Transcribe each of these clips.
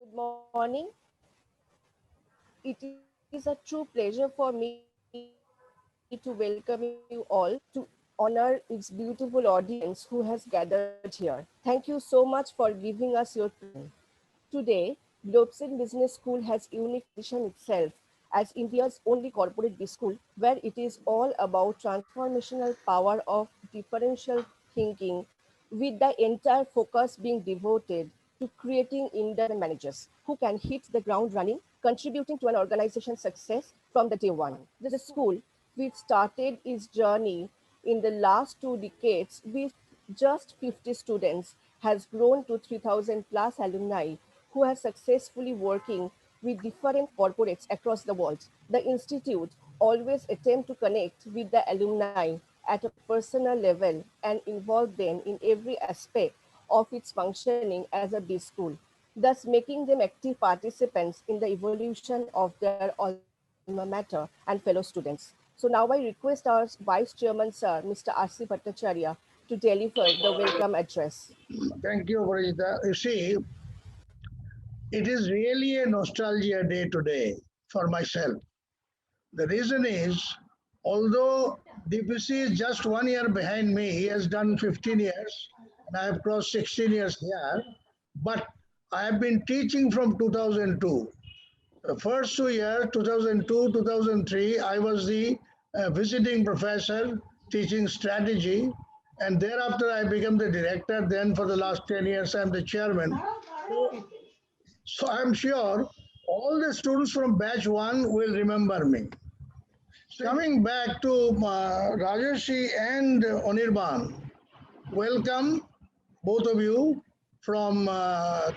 Good morning. It is a true pleasure for me to welcome you all to honor its beautiful audience who has gathered here. Thank you so much for giving us your time. Today, Globson Business School has unique position itself as India's only corporate B school where it is all about transformational power of differential thinking with the entire focus being devoted to creating independent managers who can hit the ground running, contributing to an organization's success from the day one. The school, which started its journey in the last 2 decades with just 50 students, has grown to 3,000 plus alumni who are successfully working with different corporates across the world. The institute always attempt to connect with the alumni at a personal level and involve them in every aspect of its functioning as a B school, thus making them active participants in the evolution of their alma mater and fellow students. So now I request our Vice Chairman Sir, Mr. R.C. Bhattacharya, to deliver the welcome address. Thank you, Parajita. You see, it is really a nostalgia day today for myself. The reason is, although DPC is just 1 year behind me, he has done 15 years, and I have crossed 16 years here, but I have been teaching from 2002. The first 2 years, 2002, 2003, I was the visiting professor teaching strategy, and thereafter I became the director. Then for the last 10 years, I'm the chairman. So, so I'm sure all the students from batch one will remember me. Coming back to Rajarshi and Onirban, welcome both of you from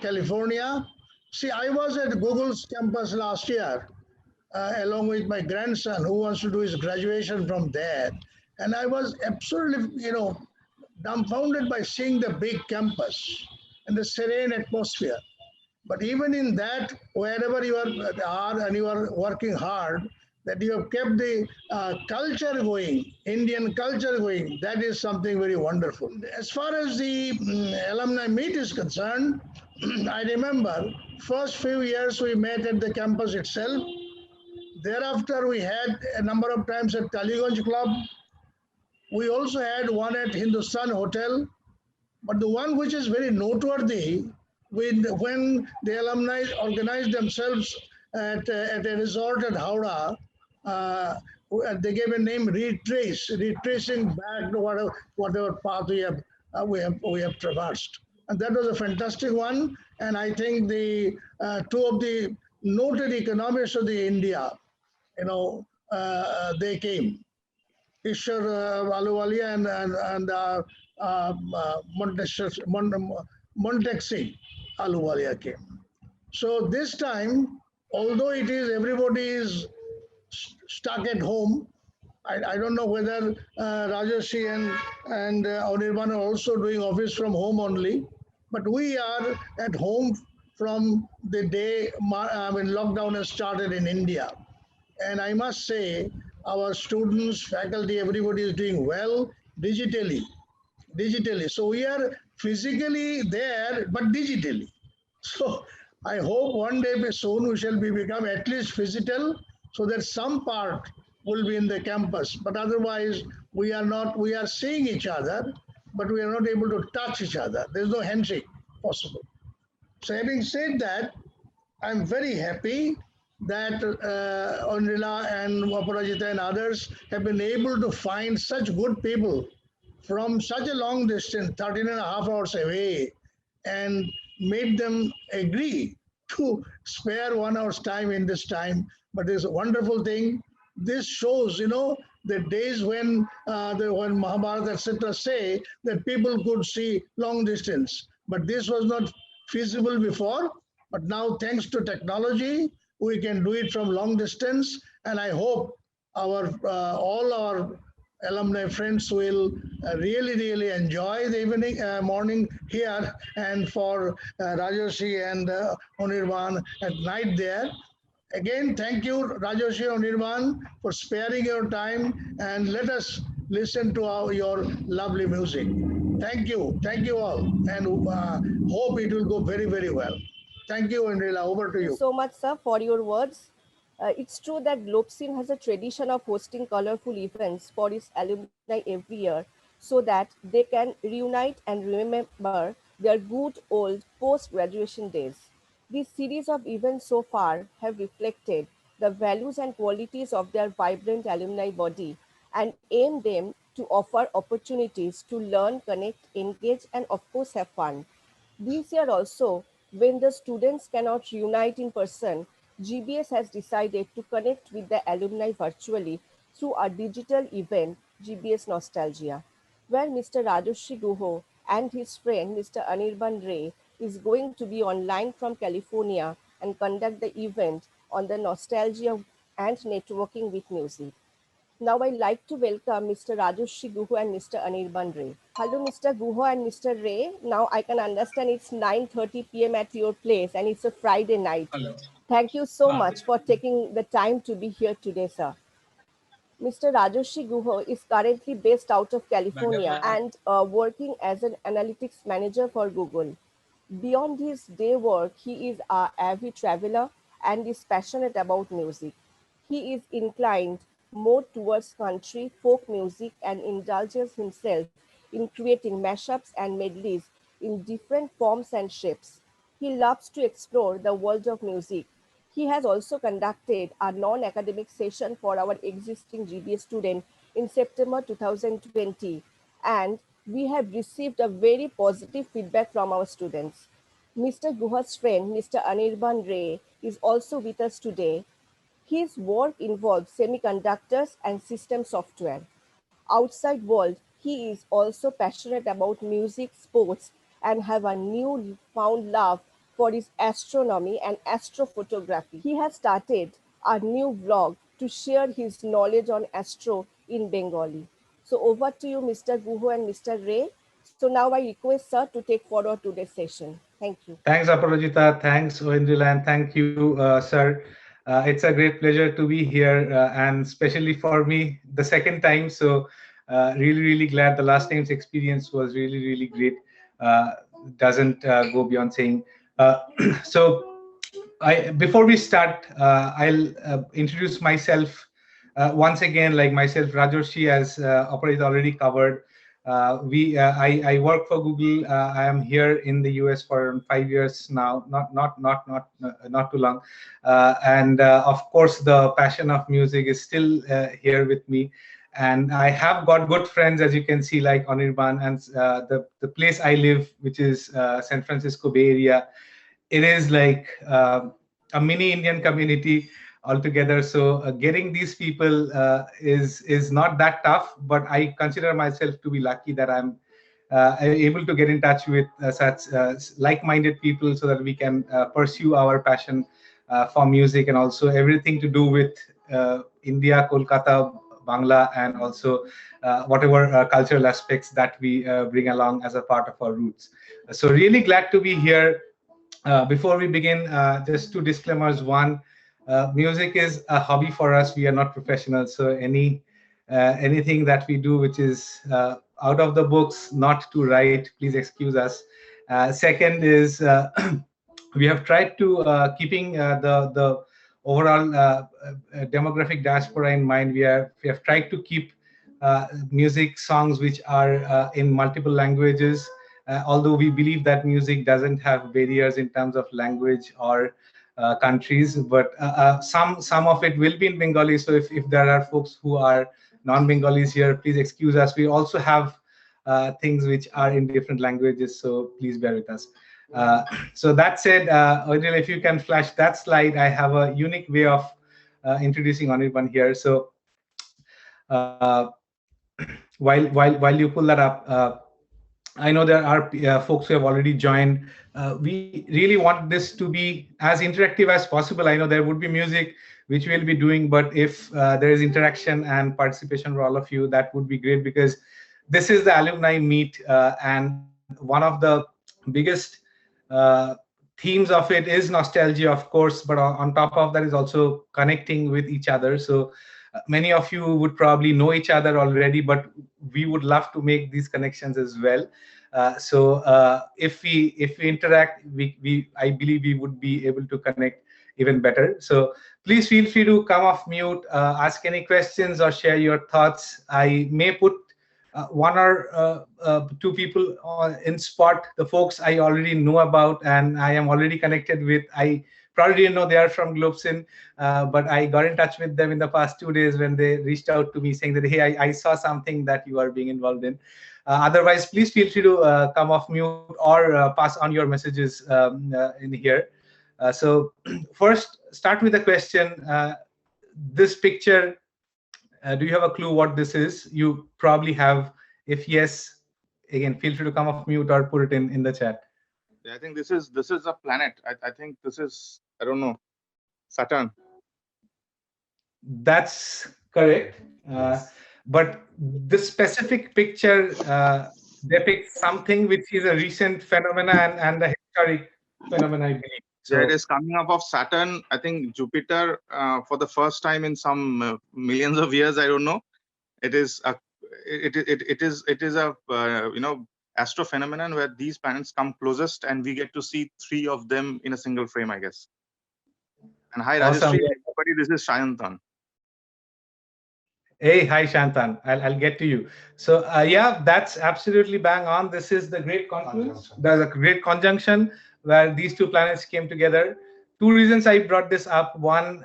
California. See, I was at Google's campus last year along with my grandson who wants to do his graduation from there. And I was absolutely, dumbfounded by seeing the big campus and the serene atmosphere. But even in that, wherever are and you are working hard, that you have kept the culture going, Indian culture going, that is something very wonderful. As far as the alumni meet is concerned, I remember first few years we met at the campus itself. Thereafter, we had a number of times at Taliganj Club. We also had one at Hindustan Hotel. But the one which is very noteworthy when the alumni organized themselves at a resort at Howrah, uh, they gave a name Retrace, retracing back to whatever path we have traversed. And that was a fantastic one. And I think the two of the noted economists of the India, they came. Ishwar Ahluwalia and Montek Singh Ahluwalia came. So this time, although it is everybody is stuck at home, I don't know whether Rajarshi and Anirban are also doing office from home only, but we are at home from the day when lockdown has started in India. And I must say, our students, faculty, everybody is doing well digitally. Digitally. So we are physically there, but digitally. So I hope one day soon we shall be become at least physical, so that some part will be in the campus. But otherwise, we are not. We are seeing each other, but we are not able to touch each other. There is no handshake possible. So having said that, I'm very happy that Onrila and Aparajita and others have been able to find such good people from such a long distance, 13 and a half hours away, and made them agree to spare 1 hour's time in this time. But it's a wonderful thing. This shows, the days when Mahabharata, etc., say that people could see long distance. But this was not feasible before. But now, thanks to technology, we can do it from long distance. And I hope all our alumni friends will really enjoy the morning here, and for Rajoshi and Onirban at night there. Again, thank you, Rajoshi Onirban, for sparing your time, and let us listen to your lovely music. Thank you all, and hope it will go very well. Thank you, Indrila. Over to Thank you you. so much, sir, for your words. It's true that Globsin has a tradition of hosting colorful events for its alumni every year so that they can reunite and remember their good old post graduation days. This series of events so far have reflected the values and qualities of their vibrant alumni body and aim them to offer opportunities to learn, connect, engage, and of course have fun. This year also, when the students cannot reunite in person, GBS has decided to connect with the alumni virtually through a digital event, GBS Nostalgia, where Mr. Rajoshi Guho and his friend Mr. Anirban Ray is going to be online from California and conduct the event on the nostalgia and networking with music. Now I'd like to welcome Mr. Rajoshi Guho and Mr. Anirban Ray. Hello, Mr. Guho and Mr. Ray. Now I can understand it's 9:30 p.m. at your place and it's a Friday night. Hello. Thank you so much for taking the time to be here today, sir. Mr. Rajoshi Guho is currently based out of California and working as an analytics manager for Google. Beyond his day work, he is an avid traveler and is passionate about music. He is inclined more towards country, folk music, and indulges himself in creating mashups and medleys in different forms and shapes. He loves to explore the world of music. He has also conducted a non-academic session for our existing GBA student in September 2020, and we have received a very positive feedback from our students. Mr. Guha's friend, Mr. Anirban Ray, is also with us today. His work involves semiconductors and system software. Outside world, he is also passionate about music, sports, and have a new found love for his astronomy and astrophotography. He has started a new blog to share his knowledge on astro in Bengali. So over to you, Mr. Guho and Mr. Ray. So now I request sir to take forward today's session. Thank you. Thanks, Aparajita. Thanks, Oindrila, and thank you, sir. It's a great pleasure to be here, and especially for me, the second time. So, really glad. The last time's experience was really great. Doesn't go beyond saying. So, before we start, I'll introduce myself once again. Like myself, Rajoshi, as Aparajita already covered. I work for Google. I am here in the US for 5 years now, not too long, and of course the passion of music is still here with me. And I have got good friends, as you can see, like Anirban, and the place I live, which is San Francisco Bay Area. It is like a mini Indian community altogether. So getting these people is not that tough, but I consider myself to be lucky that I'm able to get in touch with such like-minded people so that we can pursue our passion for music, and also everything to do with India, Kolkata, Bangla, and also whatever cultural aspects that we bring along as a part of our roots. So really glad to be here. Before we begin, just two disclaimers. One, music is a hobby for us. We are not professionals, so anything that we do which is out of the books, not to write, please excuse us. Second is we have tried to keeping the overall demographic diaspora in mind. We have tried to keep music songs which are in multiple languages. Although we believe that music doesn't have barriers in terms of language or countries, but some of it will be in Bengali. So if there are folks who are non-Bengalis here, please excuse us. We also have things which are in different languages, so please bear with us. So that said, Oindrila, if you can flash that slide, I have a unique way of introducing Anirban here. So while you pull that up, I know there are folks who have already joined. We really want this to be as interactive as possible. I know there would be music which we'll be doing, but if there is interaction and participation for all of you, that would be great, because this is the alumni meet, and one of the biggest themes of it is nostalgia, of course, but on top of that is also connecting with each other. So many of you would probably know each other already, but we would love to make these connections as well. If we interact, I believe we would be able to connect even better. So please feel free to come off mute, ask any questions or share your thoughts. I may put one or two people in spot, the folks I already know about and I am already connected with. I probably didn't know they are from Globsin, but I got in touch with them in the past 2 days when they reached out to me saying that, hey, I saw something that you are being involved in. Otherwise, please feel free to come off mute or pass on your messages in here. So first, start with a question. This picture, do you have a clue what this is? You probably have. If yes, again, feel free to come off mute or put it in the chat. Yeah, I think this is a planet. I think this is, I don't know, Saturn. That's correct. But this specific picture depicts something which is a recent phenomena and a historic phenomena, I believe. So it is coming up of Saturn. I think Jupiter, for the first time in some millions of years, I don't know. It is a astrophenomenon where these planets come closest, and we get to see 3 of them in a single frame, I guess. And hi, Awesome. Rajeshri, everybody, this is Shayantan. Hey, hi Shantan. I'll get to you. So yeah, that's absolutely bang on. This is the great confluence. There's a great conjunction where these 2 planets came together. 2 reasons I brought this up. One,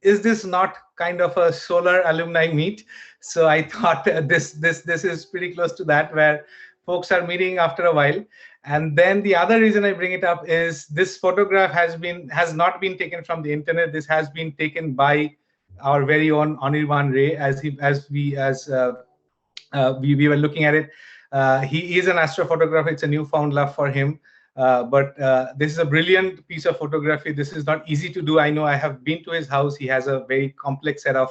is this not kind of a solar alumni meet? So I thought this is pretty close to that, where folks are meeting after a while. And then the other reason I bring it up is this photograph has not been taken from the internet. This has been taken by our very own Anirban Ray, as we were looking at it. He is an astrophotographer. It's a newfound love for him. But this is a brilliant piece of photography. This is not easy to do. I know I have been to his house. He has a very complex set of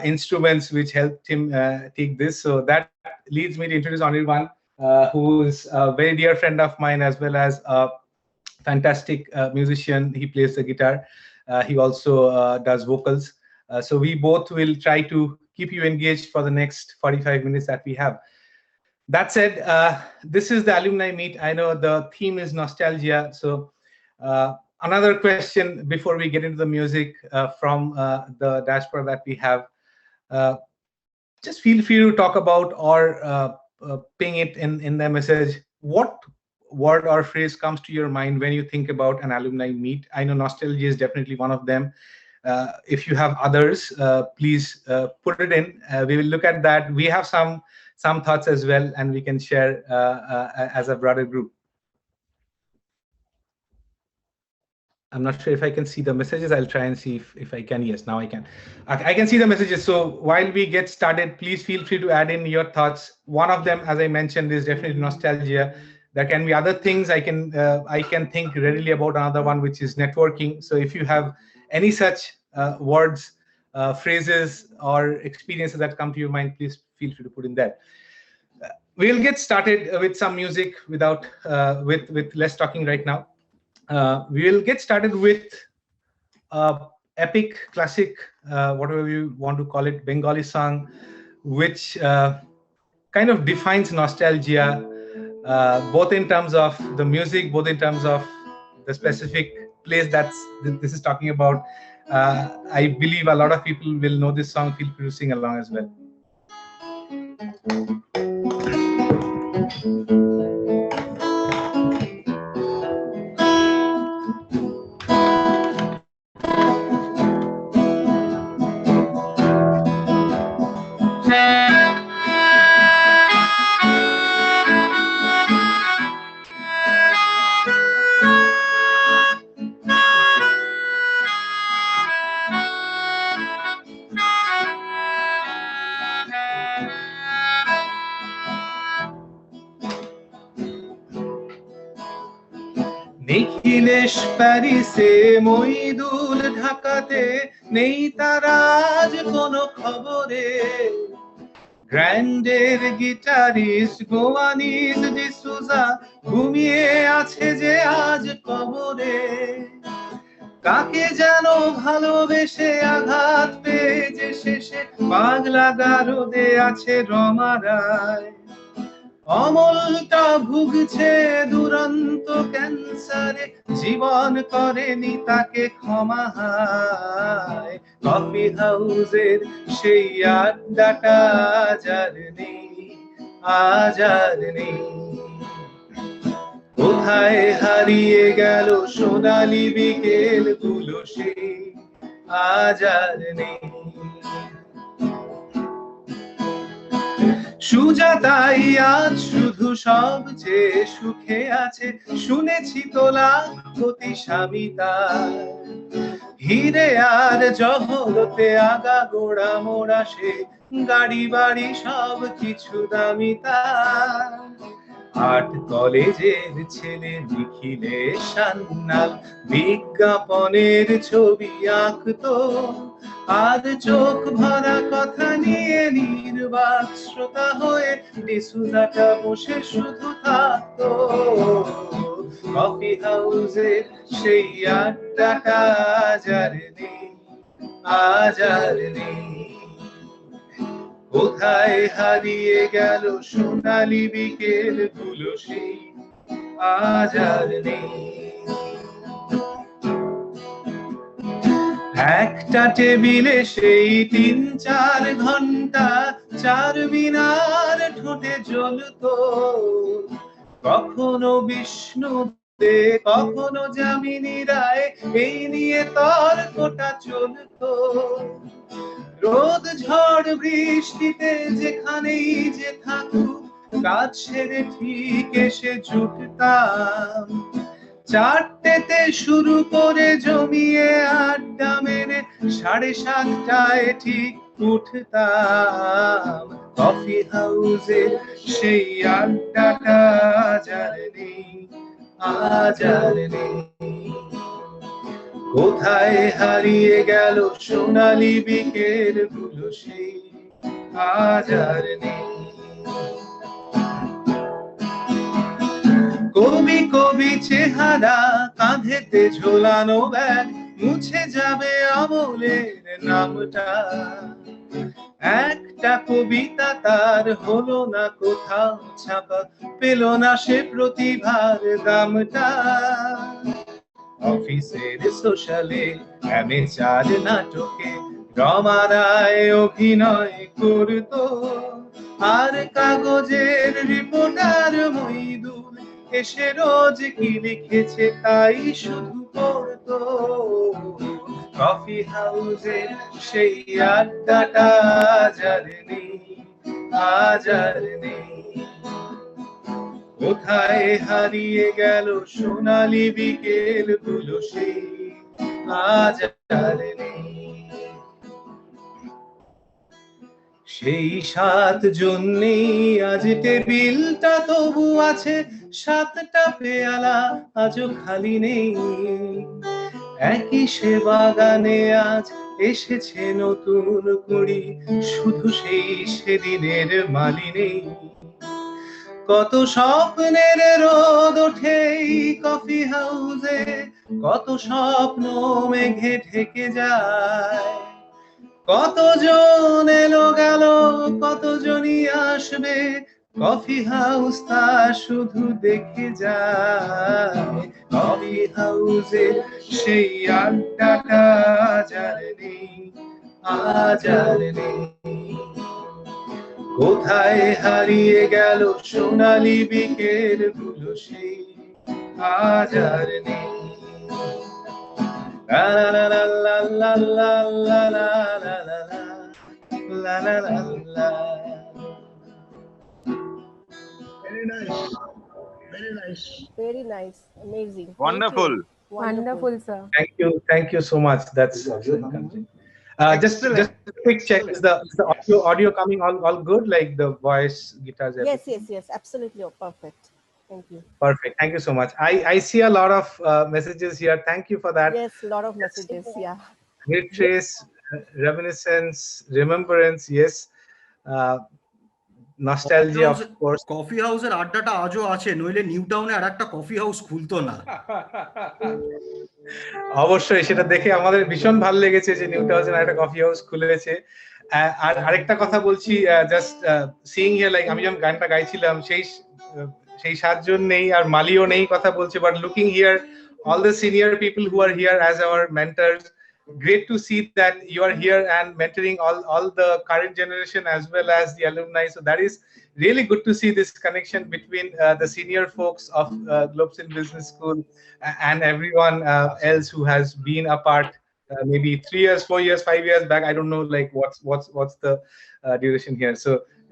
instruments which helped him take this. So that leads me to introduce Anirban, who is a very dear friend of mine, as well as a fantastic musician. He plays the guitar. He also does vocals. So we both will try to keep you engaged for the next 45 minutes that we have. That said, this is the alumni meet. I know the theme is nostalgia. So another question before we get into the music from the dashboard that we have. Just feel free to talk about or ping it in the message. What word or phrase comes to your mind when you think about an alumni meet? I know nostalgia is definitely one of them. If you have others, please put it in. We will look at that. We have some thoughts as well, and we can share as a broader group. I'm not sure if I can see the messages. I'll try and see if I can. Yes, now I can. I can see the messages. So while we get started, please feel free to add in your thoughts. One of them, as I mentioned, is definitely nostalgia. There can be other things. I can think readily about another one, which is networking. So if you have any such words, phrases, or experiences that come to your mind, please feel free to put in there. We'll get started with some music without with less talking right now. We will get started with epic, classic, whatever you want to call it, Bengali song, which kind of defines nostalgia, both in terms of the music, both in terms of the specific place this is talking about. I believe a lot of people will know this song. Feel free to sing along as well. Nikhilesh প্যারিসে মইদুল ঢাকাতে নেই তার আজ কোনো খবরে গ্র্যান্ডের guitarist Goanese D'Souza ঘুমিয়ে আছে যে আজ কবরে কাকে যেন ভালোবেসে আঘাত পেয়ে যে শেষে পাগলা গারদে আছে রমা রায় অমলটা ভুগছে দুরন্ত ক্যান্সারে, জীবন করেনি তাকে ক্ষমা হায়। কফি হাউসের সেই আড্ডাটা আজ আর নেই, আজ আর নেই। কোথায় হারিয়ে গেল সোনালি বিকেল গুলো, সেই আজ আর নেই। সুজাতাই আজ শুধু সবচেয়ে সুখে আছে, শুনেছি তো লাখপতি স্বামী তার। হিরে আর জহরতে আগা গোড়া মোড়া সে, গাড়ি বাড়ি সব কিছু দামি তার। আর্ট কলেজের ছেলে নিখিলেশ সান্যাল বিজ্ঞাপনের ছবি আঁকতো, আর চোখ ভরা কথা নিয়ে নির্বাক শ্রোতা হয়ে ডিসুজাটা বসে শুধু থাকতো। কফি হাউসের সেই আড্ডাটা আজ আর নেই, আজ আর নেই। কোথায় হারিয়ে গেল সোনালি বিকেল গুলো, সেই আজ আর নেই। একটা টেবিলে সেই ৩-৪ ঘন্টা চার মিনার ঠোঁটে জ্বলতো, কখনো বিষ্ণু দে কখনো যামিনী রায়, এই নিয়ে তর্কটা চলতো। রোদ ঝড় বৃষ্টিতে যেখানেই যে থাকুক, কাজ সেরে ঠিক এসে জুটতাম। ৪টেতে শুরু করে জমিয়ে আড্ডা মেরে ৭:৩০টায় ঠিক উঠতাম। কফি হাউসের সেই আড্ডাটা আজ আর নেই, আজ আর নেই। কোথায় হারিয়ে গেল সোনালি বিকেল গুলো, সেই আজ আর নেই। কবি কবি চেহারা, কাঁধেতে ঝোলানো ব্যাগ, মুছে যাবে আমলের নামটা। একটা কবিতা তার হলো না কোথাও ছাপা, পেল না সে প্রতিভার দামটা। অফিসের সোশ্যালে অ্যামেচার নাটকে রমা রায় অভিনয় করতো, আর কাগজের রিপোর্টার মইদুল এসে রোজ কি লিখেছে তাই শুধু পড়তো। কফি হাউসের সেই আড্ডাটা আজ আর নেই, আজ আর নেই। কোথায় হারিয়ে গেল সোনালি বিকেল গুলো, সেই আজ আর নেই। সেই ৭ জন্যে আজ টেবিলটা তবু আছে, ৭টা পেয়ালা আজও খালি নেই। একই সে বাগানে আজ এসেছে নতুন কুড়ি, শুধু সেই সেদিনের মালি নেই। কত স্বপ্নের রোদ ওঠে কফি হাউসে, কত স্বপ্ন মেঘে ঢেকে যায়। কতজন এলো গেল, কতজনই আসবে, কফি হাউস তা শুধু দেখে যায়। কফি হাউসের সেই আড্ডাটা আজ আর নেই, আজ আর নেই। কোথায় হারিয়ে গেল সোনালি বিকেল গুলো, সেই আজ আর নেই। La la la la la la la la la la la la la. Very nice. Very nice. Very nice. Amazing. Thank you. Wonderful. Wonderful, sir. Thank you so much. That's just a quick check. Is the audio coming all good? Like the voice, guitars, everything? Yes. Absolutely perfect. Thank you. Perfect. Thank you so much. I see a lot of messages here. Thank you for that. Yes, a lot of messages. Yeah. Retrace, reminiscence, remembrance. Yes. Nostalgia, of course. Coffee হাউসের আড্ডাটা আজও আছে, নইলে new টাউনে আর একটা coffee house খুলতো না। অবশ্যই সেটা দেখে আমাদের ভীষণ ভালো লেগেছে যে নিউ টাউনে একটা কফি হাউস খুলেছে। আর আরেকটা কথা বলছি, জাস্ট সিইং হিয়ার, লাইক আমি যখন গানটা গাইছিলাম সেই সাতজন নেই আর মালিও নেই কথা বলছে, but looking here all the senior people who are here as our mentors, great to see that you are here and mentoring all the current generation as well as the alumni. So that is really good to see this connection between the senior folks of Globsin Business School and everyone else who has been a part, maybe 3 years, 4 years, 5 years back. I don't know like what's the duration here. So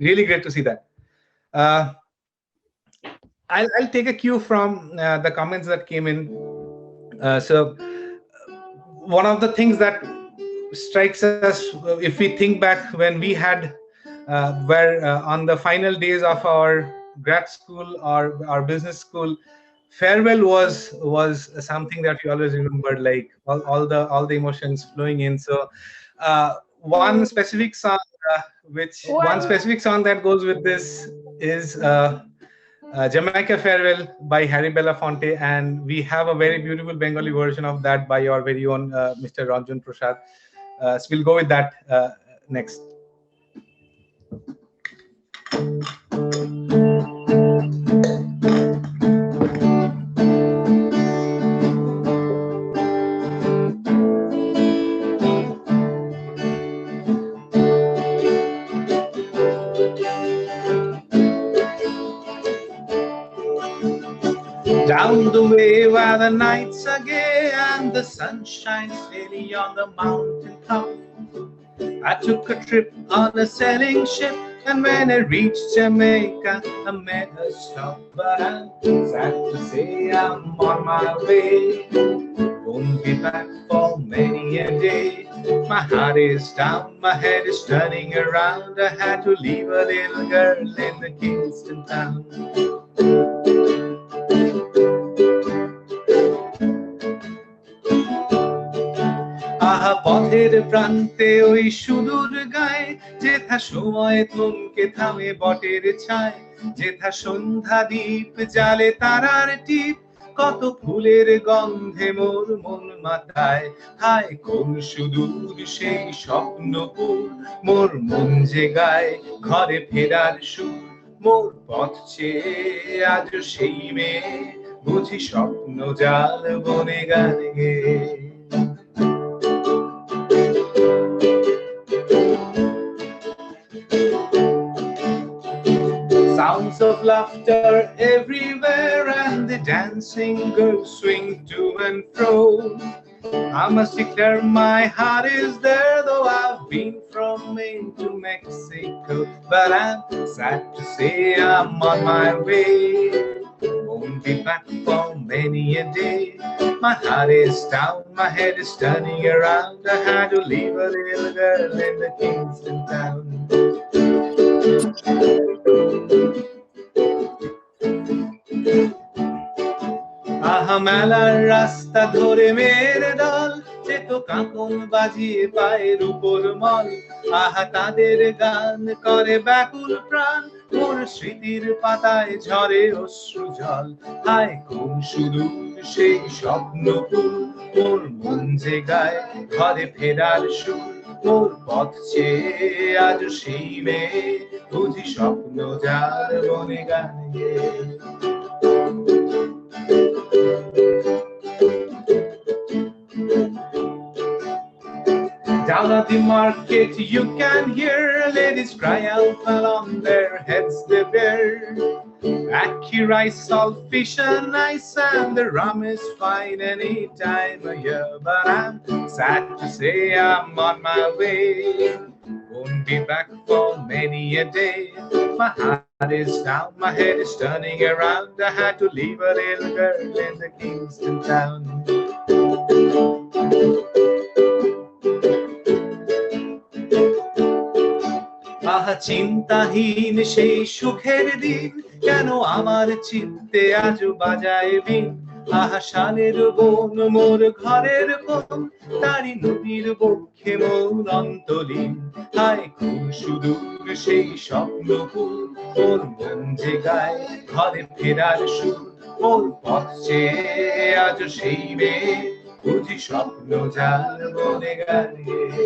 really great to see that. I'll take a cue from the comments that came in. So one of the things that strikes us, if we think back when we had were on the final days of our grad school or our business school, farewell was something that we always remembered, like all the emotions flowing in. So one specific song one specific song that goes with this is Jamaica Farewell by Harry Belafonte, and we have a very beautiful Bengali version of that by our very own Mr. Ranjan Prasad. So we'll go with that next. Down the way where the nights are gay and the sun shines daily on the mountain top, I took a trip on a sailing ship, and when I reached Jamaica, I made a stop. But I'm sad to say I'm on my way, won't be back for many a day. My heart is down, my head is turning around. I had to leave a little girl in the Kingston town. আহা পথের প্রান্তে ওই সুদূর গায়ে, যেথা সময় থমকে থামে বটের ছায়, যেথা সন্ধ্যা দ্বীপ জালে তারার টিপ, কত ফুলের গন্ধে মোর মন মাতায়। হায় কোন সুদূর সেই স্বপ্নপুর, মোর মন যে গায় ঘরে ফেরার সুর, মোর পথ চেয়ে আজ সেই মেয়ে, বুঝি স্বপ্ন জাল বনে গান গেয়ে। Sounds of laughter everywhere, and the dancing girls swing to and fro. I must declare my heart is there, though I've been from Maine to Mexico. But I'm sad to say I'm on my way, won't be back for many a day. My heart is down, my head is turning around. I had to leave a little girl in the Kingston town. আহা মেলার রাস্তা ধরে মেয়ের দল, যেত কাঁকন বাজিয়ে পায়ের উপর মল। আহা তাদের গান করে ব্যাকুল প্রাণ, মোর স্মৃতির পাতায় ঝরে অশ্রু জল। হায় কোন সুদূর সেই স্বপ্নপুর, মোর মন যে গায় ঘরে ফেরার সুর, মোর পথ চেয়ে আজ সেই মেয়ে, বুঝি স্বপ্ন যার বনে গান গেয়ে। Down at the market you can hear ladies cry out while on their heads they bear ackee rice, salt fish and ice, and the rum is fine any time of year. But I'm sad to say I'm on my way, won't be back for many a day. My heart is down, my head is turning around. I had to leave a little girl in the Kingston town. আহা চিন্তাহীন সেই সুখের দিন, কেন আমার চিত্তে আজ বাজায় বিন। আহা শালের বন মোর ঘরের কোন, তারি নদীর বক্ষে মোর অন্তলীন। হায় কোন সুদূর সেই স্বপ্নপুর, মোর মন যে গায় ঘরে ফেরার সুর, মোর পথ চেয়ে আজ সেই মেয়ে, বুঝি স্বপ্ন জাল বনে গান গেয়ে।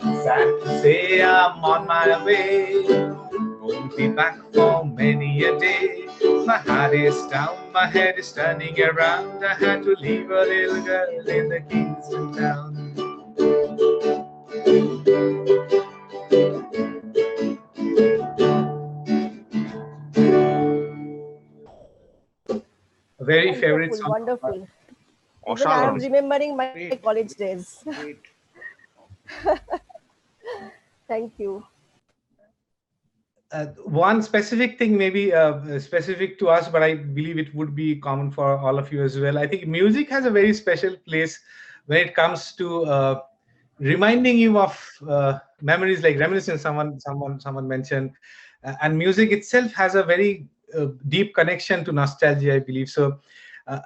Sad to say I'm on my way. Won't be back for many a day. My heart is down, my head is turning around. I had to leave a little girl in the Kingston town. A very favorite Wonderful, song. wonderful. Even I am Osharon. remembering my Great. college days. Great. Thank you. One specific thing, maybe specific to us, but I believe it would be common for all of you as well. I think music has a very special place when it comes to reminding you of memories, like reminiscence. Someone mentioned, and music itself has a very deep connection to nostalgia, I believe. So, uh,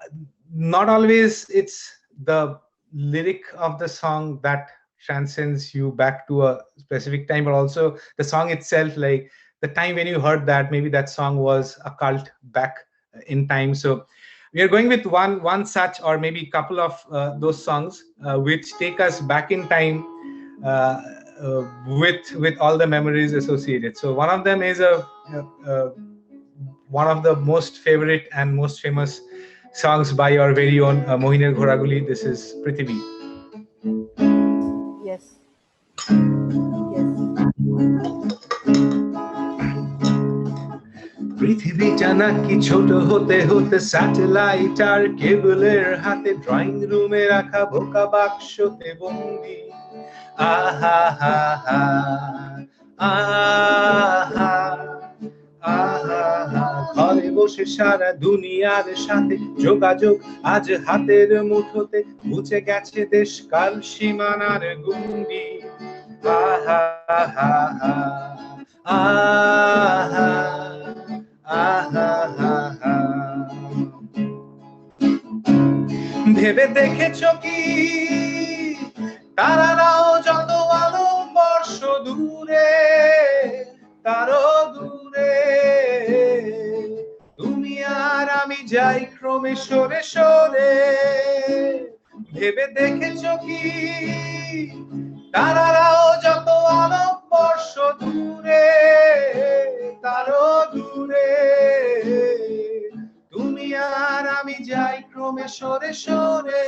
not always it's the lyric of the song that transcends you back to a specific time, but also the song itself, like the time when you heard that, maybe that song was a cult back in time. So we are going with one such, or maybe a couple of those songs which take us back in time with all the memories associated. So one of them is one of the most favorite and most famous songs by your very own Mohinir Ghoraguli. This is Prithvi. Yes. পৃথিবীটা নাকি ছোট হতে হতে satellite আর কেবলের হাতে drawing রুমে রাখা বোকা বাক্সতে বন্দি আহা হা হা আহা আহা হা ঘরে বসে সারা দুনিয়ার সাথে যোগাযোগ আজ হাতের মুঠোতে মুছে গেছে দেশ কাল সীমানার গুন্ডি আহা হা হা আহা ভেবে দেখেছ কি তারারাও যত আলো বর্ষ দূরে তারও দূরে তুমি আর আমি যাই ক্রমে সরে সরে ভেবে দেখেছ কি তারারাও যত আলো বর্ষ দূরে তারও দূরে তুমি আর আমি যাই ক্রমে সরে সরে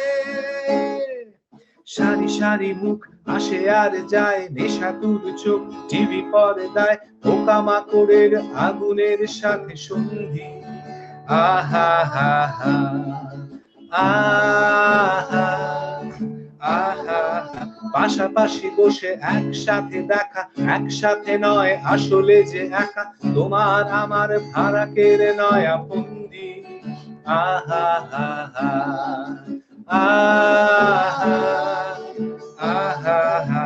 সারি সারি মুখ আসে আর যায় নেশা তুল চোখ টিভি পর্দায় পোকামাকড়ের আগুনের সাথে সন্ধি আহা হা হা আহা আহা পাশাপাশি বসে একসাথে দেখা একসাথে নয় আসলে যে একা তোমার আমার ভাড়াকের নয়া বন্দি আহা হা হা আহা আহা হা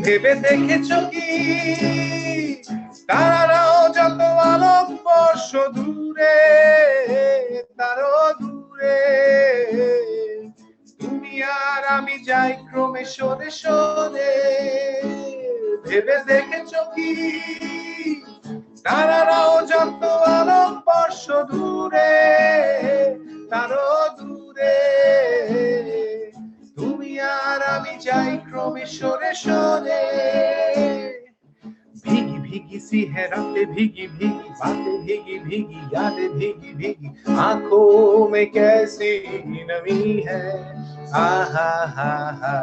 ভেবে দেখেছ কি তারারাও যত আলোক বর্ষ দূরে তারও দূরে তুমি আর আমি যাই ক্রমে সরে সরে ভেবে দেখেছ কি তারারাও যত আলোক বর্ষ দূরে তারও দূরে তুমি আর আমি যাই ক্রমে সরে সরে भीगी भीगी सी है रातें भीगी भीगी बातें भीगी भीगी यादें भीगी भीगी आंखों में कैसी नमी है आहा हा हा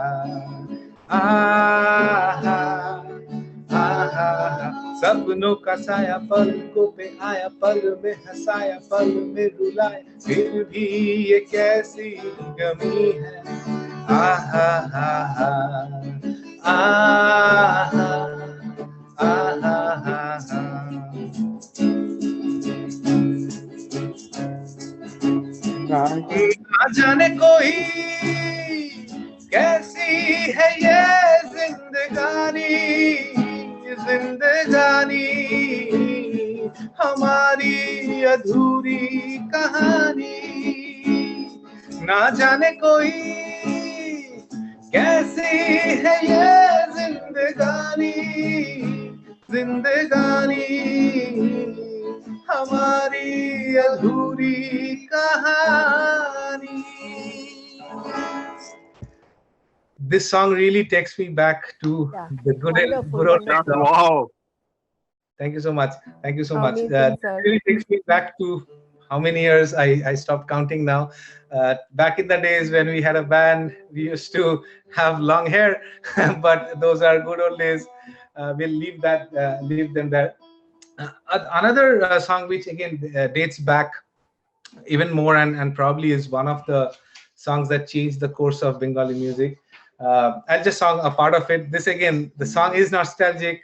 आहा आहा सपनों का साया पलकों पे आया पल में हंसाया पल में रुलाया फिर भी ये कैसी गमी है आहा हा हा आहा ना जाने कोई कैसी है ये जिंदगानी जिंदगानी हमारी अधूरी कहानी ना जाने कोई कैसी है ये जिंदगानी जिंदगानी हमारी अधूरी कहानी this song really takes me back to Yeah. the good Wonderful, good old days. wonderful. Wow. Thank you so much. Thank you so much. Amazing, It sir. really takes me back to how many years I stopped counting now. Back in the days when we had a band, we used to have long hair, but those are good old days. We'll leave them there. Another song which again dates back even more and probably is one of the songs that changed the course of Bengali music. I'll just song a part of it. This again, the song is nostalgic,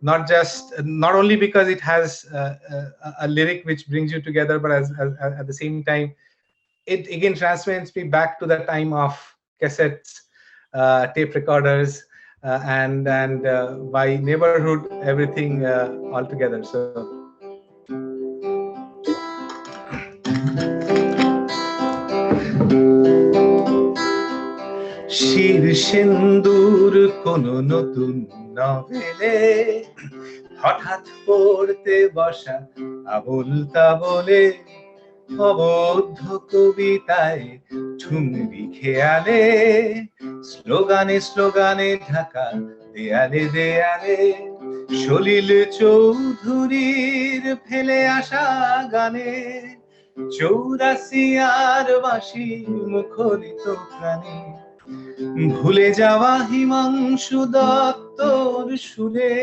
not only because it has a lyric which brings you together, but as at the same time, it again transmits me back to the time of cassettes, tape recorders, and by neighborhood, everything all together. So. শির সিন্দুর কোন নতুন নভেলে হঠাৎ পড়তে বসা আবুল তাবলে অবদ্ধ কবিতায় ঠুমরি খেয়ালে স্লোগানে স্লোগানে ঢাকা দেয়ালে দেয়ালে সলিল চৌধুরীর ফেলে আসা গানে চৌরাশি আর বাঁশি মুখরিত প্রাণে ভুলে যাওয়া হিমাংশু দত্তর সুরে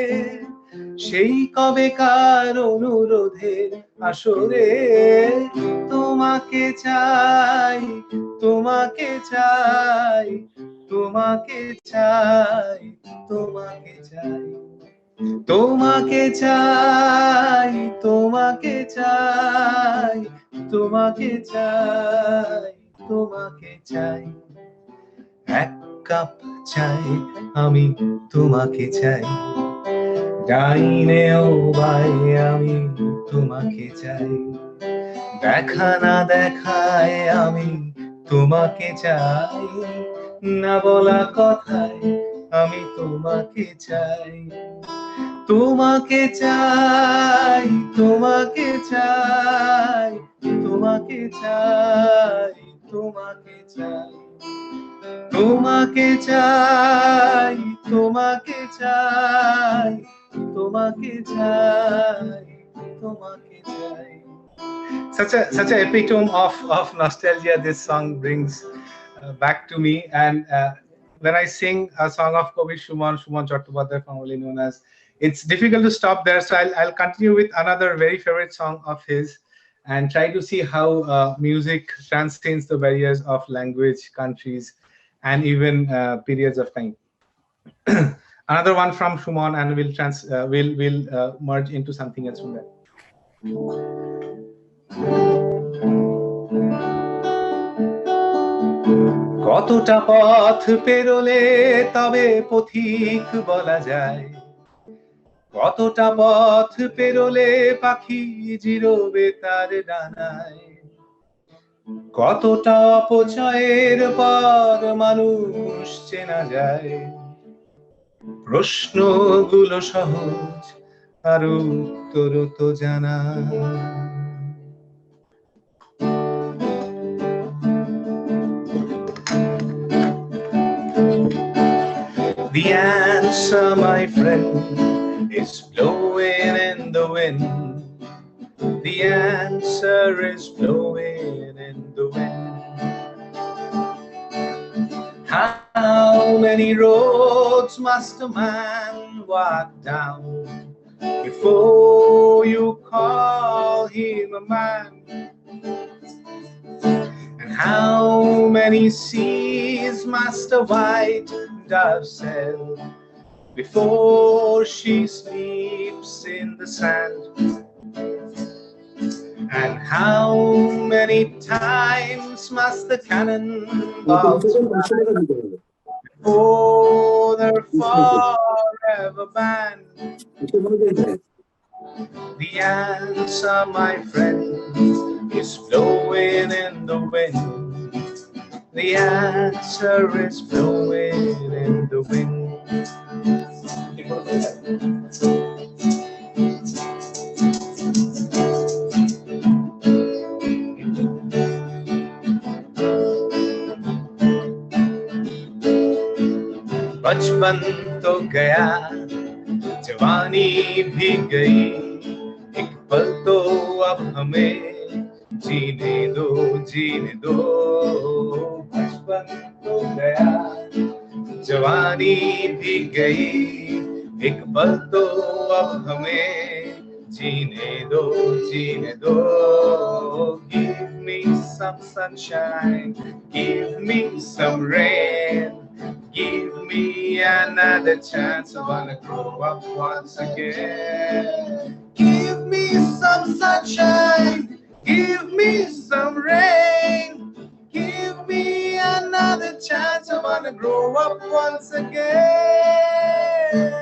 সেই কবেকার অনুরোধের আসরে তোমাকে চাই তোমাকে চাই তোমাকে চাই তোমাকে চাই তোমাকে চাই তোমাকে চাই তোমাকে চাই তোমাকে চাই এক কাপ চাই আমি তোমাকে চাই ডাইনেও বাই আমি তোমাকে চাই দেখা না দেখায় আমি তোমাকে চাই না বলা কথায় আমি তোমাকে চাই তোমাকে চাই তোমাকে চাই তোমাকে চাই তোমাকে চাই তোমাকে চাই তোমাকে চাই তোমাকে চাই তোমাকে চাই such a epitome of nostalgia this song brings back to me. And when I sing a song of Kavi Shuman Chattopadhyay, formerly known as, it's difficult to stop there, so I'll continue with another very favorite song of his and try to see how music transcends the barriers of language, countries, and even periods of time. Another one from Shuman, and we'll merge into something else from there. কতটা পথ পেরোলে তবে পথিক বলা যায়, কতটা পথ পেরোলে পাখি জিরোবে তার ডানায়, কতটা অপচয়ের পর মানুষ চেনা যায়। প্রশ্নগুলো সহজ আর উত্তর তো জানা। The answer, my friend, is blowing in the wind. The answer is blowing in the wind. How many roads must a man walk down before you call him a man? And how many seas must a white dove sail before she sleeps in the sand? And how many times must the cannonballs fly before they're forever banned? The answer, my friend, is blowing in the wind. The answer is blowing in the wind. बचपन तो गया, जवानी भी गई, एक पल तो अब हमें जीने दो, जीने दो। बचपन तो गया, जवानी भी गई, एक पल तो अब हमें जीने दो, जीने दो। Give me some sunshine, give me some rain, give me another chance, I wanna grow up once again. Give me some sunshine, give me some rain, give me another chance, I wanna grow up once again.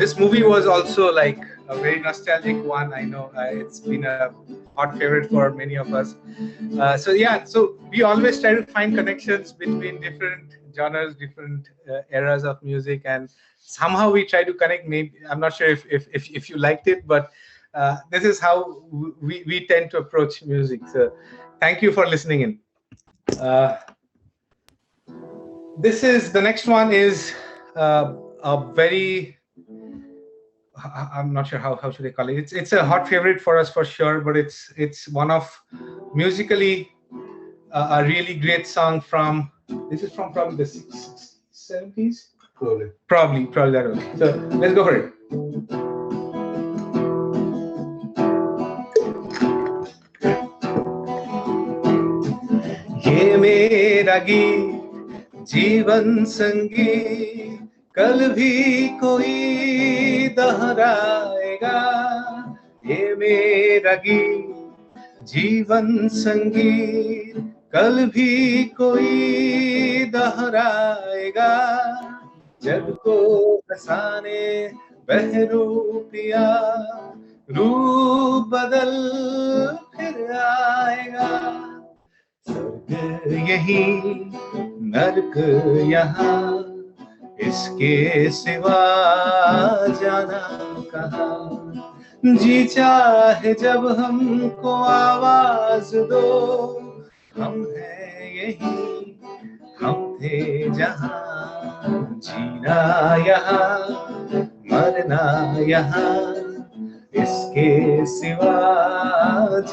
This movie was also like a very nostalgic one. I know it's been a hot favorite for many of us. So yeah, so we always try to find connections between different genres, different eras of music, and somehow we try to connect. Maybe I'm not sure if you liked it, but this is how we tend to approach music. So thank you for listening in. This is the next one is a very, I'm not sure how should I call it. It's a hot favorite for us for sure, but it's one of musically a really great song from. This is from probably the 60s, 70s. Probably that one. So let's go for it. ये मेरा गीत जीवन संगीत कल भी कोई दोहराएगा, ये मेरा गीत जीवन संगीत कल भी कोई दोहराएगा, जग को हंसाने बहरूपिया रूप बदल फिर आएगा, स्वर्ग यही नरक यहाँ, इसके सिवा जाना कहाँ, जी चाहे जब हमको आवाज दो, हम हैं यही, हम थे जहाँ, जीना यहाँ मरना यहाँ, इसके सिवा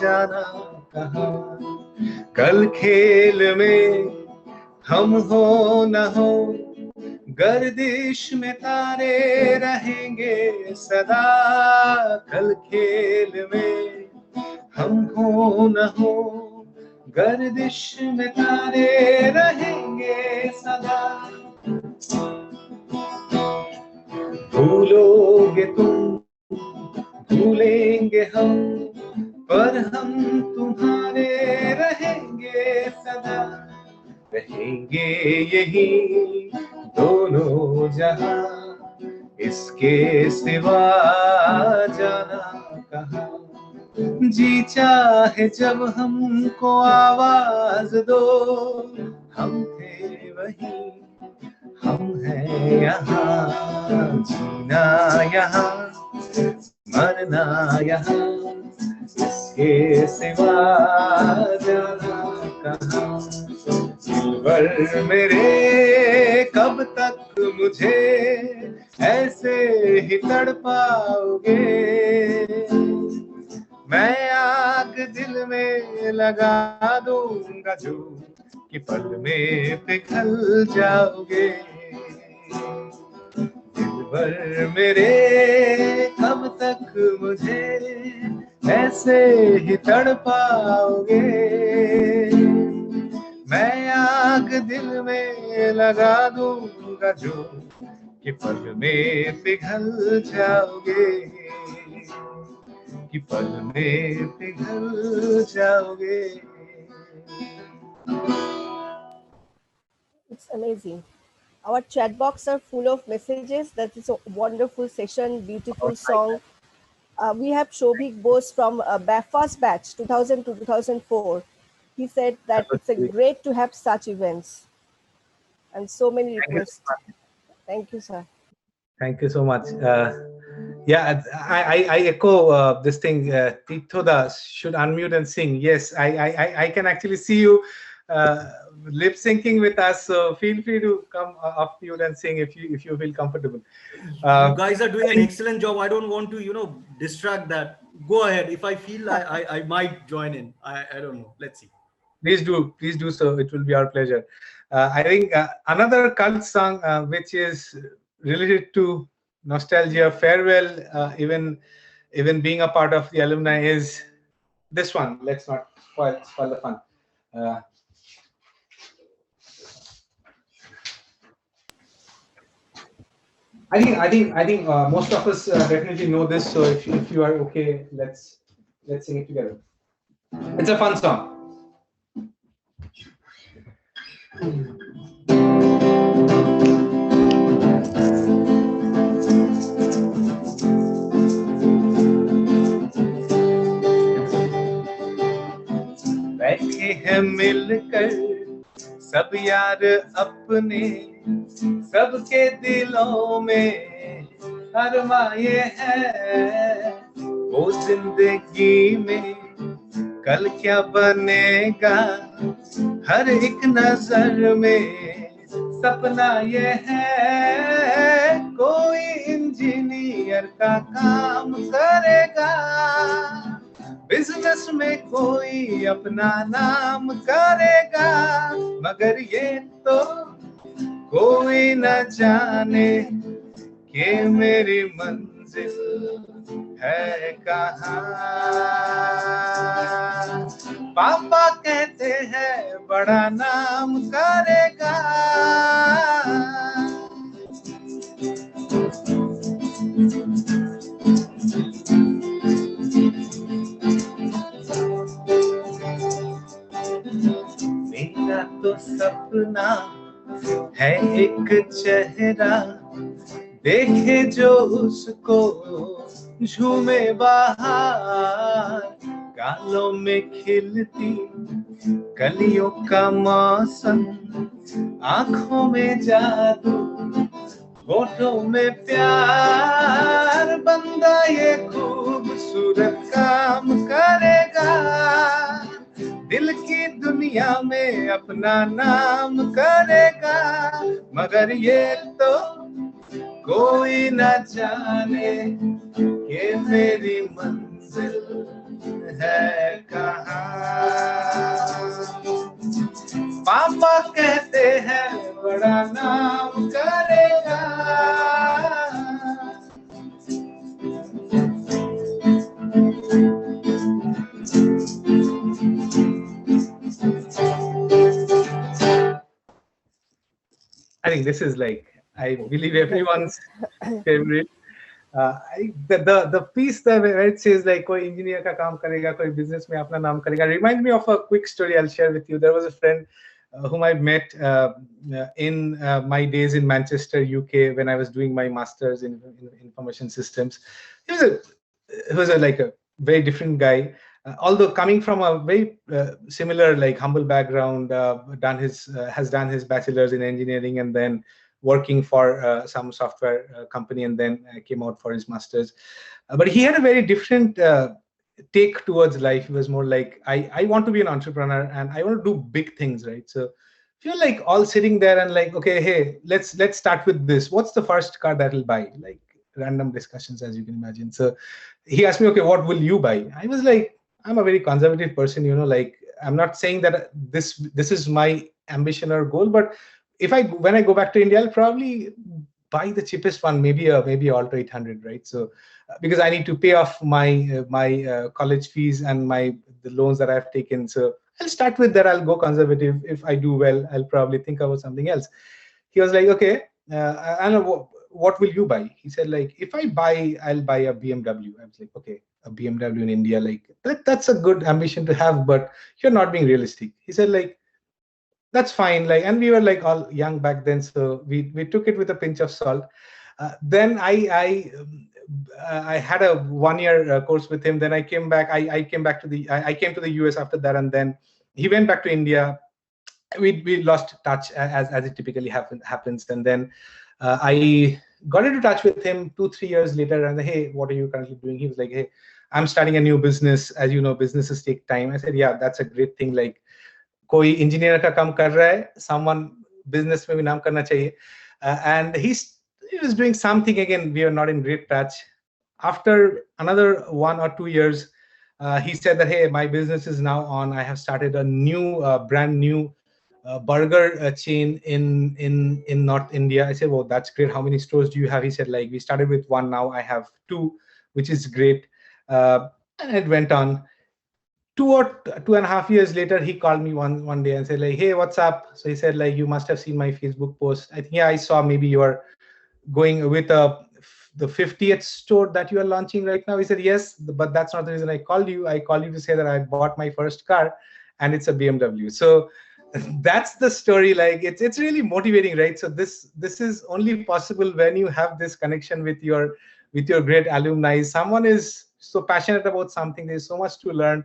जाना कहाँ, कल खेल में हम हो न हो, गर्दिश में तारे रहेंगे सदा, कल खेल में हम हो न हो, गर्दिश में तारे रहेंगे सदा, भूलोगे तुम भूलेंगे हम, पर हम तुम्हारे रहेंगे सदा, रहेंगे यही दोनों जहां, इसके सिवा जाना कहाँ, जी चाहे जब हमको आवाज दो, हम थे वही, हम हैं यहाँ, जीना यहाँ मरना यहाँ, इसके सिवा जाना कहाँ, दिलबर मेरे कब तक मुझे ऐसे ही तड़पाओगे, मैं आग दिल में लगा दूंगा जो कि पल में पिघल जाओगे, दिलबर मेरे कब तक मुझे ऐसे ही तड़पाओगे, मैं आग दिल में लगा दूंगा जो कि पल में पिघल जाओगे, कि पल में पिघल जाओगे. It's amazing. Our chat box are full of messages. That is a wonderful session, beautiful song. We have Shobhik Bose from First Batch 2000 to 2004. He said that it's a great to have such events. And so many requests. Thank you, sir. Thank you so much. Yeah, I echo this thing. Titoda should unmute and sing. Yes, I can actually see you lip syncing with us. So feel free to come off mute and sing if you feel comfortable. You guys are doing I an think excellent job. I don't want to, distract that. Go ahead. If I feel I might join in. I don't know. Let's see. please do so. It will be our pleasure. I think another cult song which is related to nostalgia, farewell, even being a part of the alumni is this one. Let's not spoil the fun. Uh, I think most of us definitely know this. So if you are okay, let's sing it together. It's a fun song. बैठे हैं मिलकर सब यार अपने, सबके दिलों में अरमाए हैं वो जिंदगी में कल क्या बनेगा, हर एक नजर में सपना ये है कोई इंजीनियर का काम करेगा, बिजनेस में कोई अपना नाम करेगा, मगर ये तो कोई न जाने कि मेरी मंजिल है कहाँ। पापा कहते हैं बड़ा नाम करेगा, मेरा तो सपना है एक चेहरा देखे जो उसको झूमे बाहर, गालों में खिलती कलियों का मौसम, आंखों में जादू होठों में प्यार, बंदा ये खूबसूरत काम करेगा, दिल की दुनिया में अपना नाम करेगा, मगर ये तो कोई न जाने कि मेरी मंजिल है कहाँ। पापा कहते हैं बड़ा नाम करेगा, I think this is like, I believe everyone's favorite. The piece that where it says like कोई engineer का काम करेगा, कोई business में अपना नाम करेगा, reminds me of a quick story I'll share with you. There was a friend whom I met in my days in Manchester, UK, when I was doing my masters in information systems. He was like a very different guy. Although coming from a very similar, like humble background, has done his bachelor's in engineering and then working for some software company, and then came out for his master's. But he had a very different take towards life. He was more like, I want to be an entrepreneur and I want to do big things, right? So if you're like all sitting there and like, okay, hey, let's start with this. What's the first car that he'll buy? Like random discussions, as you can imagine. So he asked me, okay, what will you buy? I was like, I'm a very conservative person, like I'm not saying that this is my ambition or goal, but when I go back to India, I'll probably buy the cheapest one, maybe a Alto 800, right? So because I need to pay off my college fees and the loans that I've taken. So I'll start with that. I'll go conservative. If I do well, I'll probably think about something else. He was like, okay, I don't know, what will you buy? He said, like, if I buy, I'll buy a BMW. I was like, okay, a BMW in India, like that's a good ambition to have, but you're not being realistic. He said, like, that's fine. Like, and we were like all young back then, so we took it with a pinch of salt. Then I had a 1-year course with him. Then I came back. I came to the US after that, and then he went back to India. We lost touch as it typically happens. And then I got into touch with him 2-3 years later, and hey, what are you currently doing? He was like, hey, I'm starting a new business. As you know, businesses take time. I said, yeah, that's a great thing. Like, koi engineer ka kam kar raha hai, someone business mein bhi naam karna chahiye. And he was doing something. Again, we are not in great touch. After another 1 or 2 years, he said that, hey, my business is now on. I have started a new, brand new burger chain in North India. I said, well, that's great. How many stores do you have? He said, like, we started with 1, now I have 2, which is great. And it went on. 2.5 years later, he called me one day and said, like, hey, what's up? So he said, like, you must have seen my Facebook post. I think, yeah, I saw maybe you are going with the 50th store that you are launching right now. He said, yes, but that's not the reason I called you. I called you to say that I bought my first car, and it's a BMW. So that's the story. Like, it's really motivating, right? So this is only possible when you have this connection with your great alumni. Someone is so passionate about something. There's so much to learn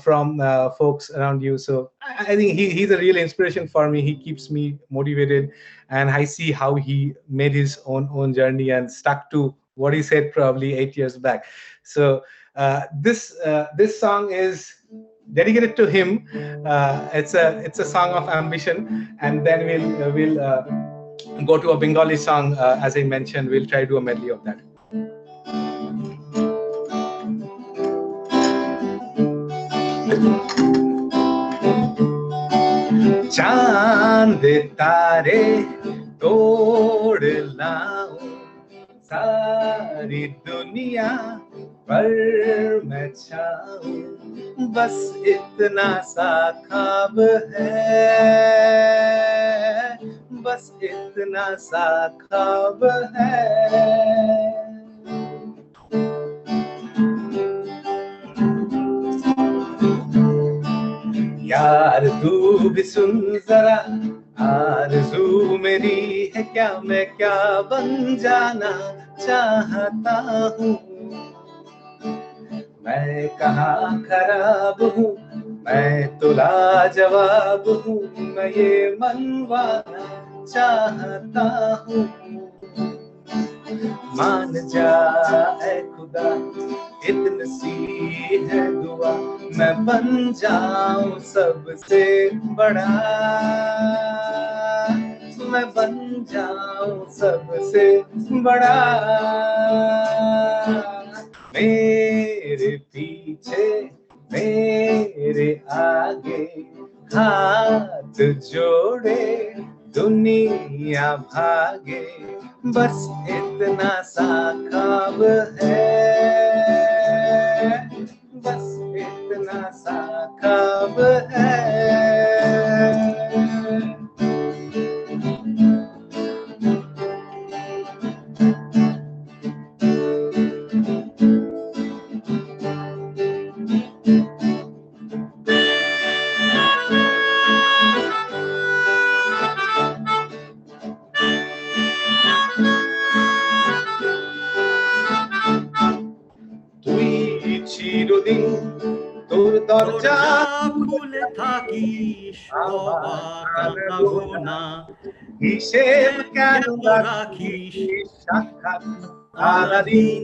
from folks around you. So I think he's a real inspiration for me. He keeps me motivated, and I see how he made his own journey and stuck to what he said probably 8 years back. So this song is dedicated to him. It's a song of ambition, and then we'll go to a Bengali song. As I mentioned, we'll try to do a medley of that. चांद तारे तोड़ लाऊं, सारी दुनिया पर मैं छाऊं, बस इतना सा ख्वाब है, बस इतना सा ख्वाब है। यार तू भी सुन जरा, आरज़ू मेरी है क्या, मैं क्या बन जाना चाहता हूँ। मैं कहाँ खराब हूँ, मैं तो लाजवाब हूँ, मैं ये मनवाना चाहता हूँ। मान जा ऐ खुदा, इतनी सी है दुआ, मैं बन जाऊं सबसे बड़ा, मैं बन जाऊं सबसे बड़ा। मेरे पीछे मेरे आगे हाथ जोड़े दुनिया भागे, बस इतना सा ख्वाब है, बस इतना सा ख्वाब है। চিরদিন তোর দরজা খুলে থাকিস, হিসেব কেন রাখিস, সাক্ষাৎ সারাদিন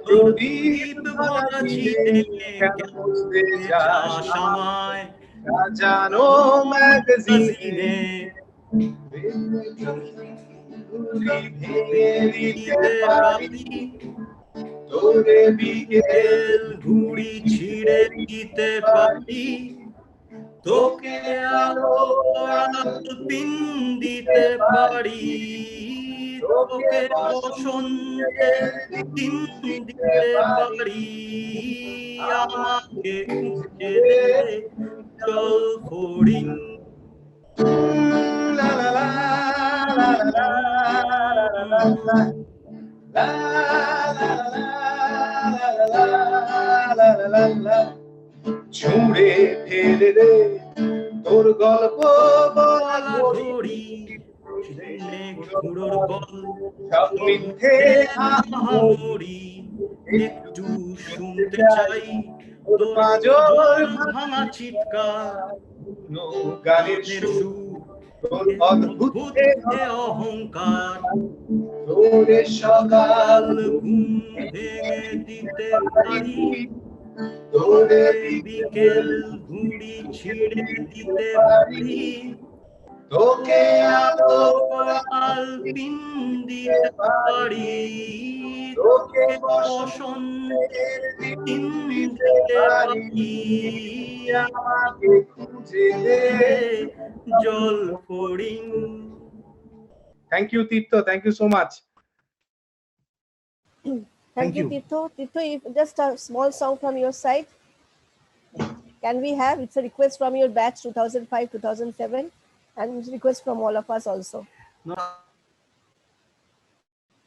তোর দীপ ভরা ছিলে কেন বুঝতে যাস আমায়, জানো ম্যাগাজিনে ভেঙে দিতে পারি, তোরে বিকেল ঘুড়ি ছিঁড়ে দিতে পারি, তোকে আলো পিন দিতে পারি, তোকে বসন্তের দিন দিতে পারি, আমাকে খুঁজে দে চল ফড়িং। লা লা লা লা লা লা লা ছুঁড়ে ফেলে দে তোর গল্প বলা ঘড়ি, ঘুরোর বল সব মিথ্যে আহামরি, একটু শুনতে চাই তোর পাঁজর ভাঙা চিৎকার, গানের সুর তোর অদ্ভুত অহংকার, তোরে সকাল সকাল ঘুম ভেঙে দিতে পারি, তোরে তোরে বিকেল ঘুড়ি ছিঁড়ে দিতে পারি, তোকে আলো কপাল পিন দিতে পারি, তোকে তোকে বসন্তের দিন দিতে পারি, আমাকে খুঁজে দে। জল ফড়িং। Thank you, Tito. Thank you so much. Thank you, you. Tito. Tito, if just a small song from your side. Can we have? It's a request from your batch 2005, 2007, and it's a request from all of us also. No,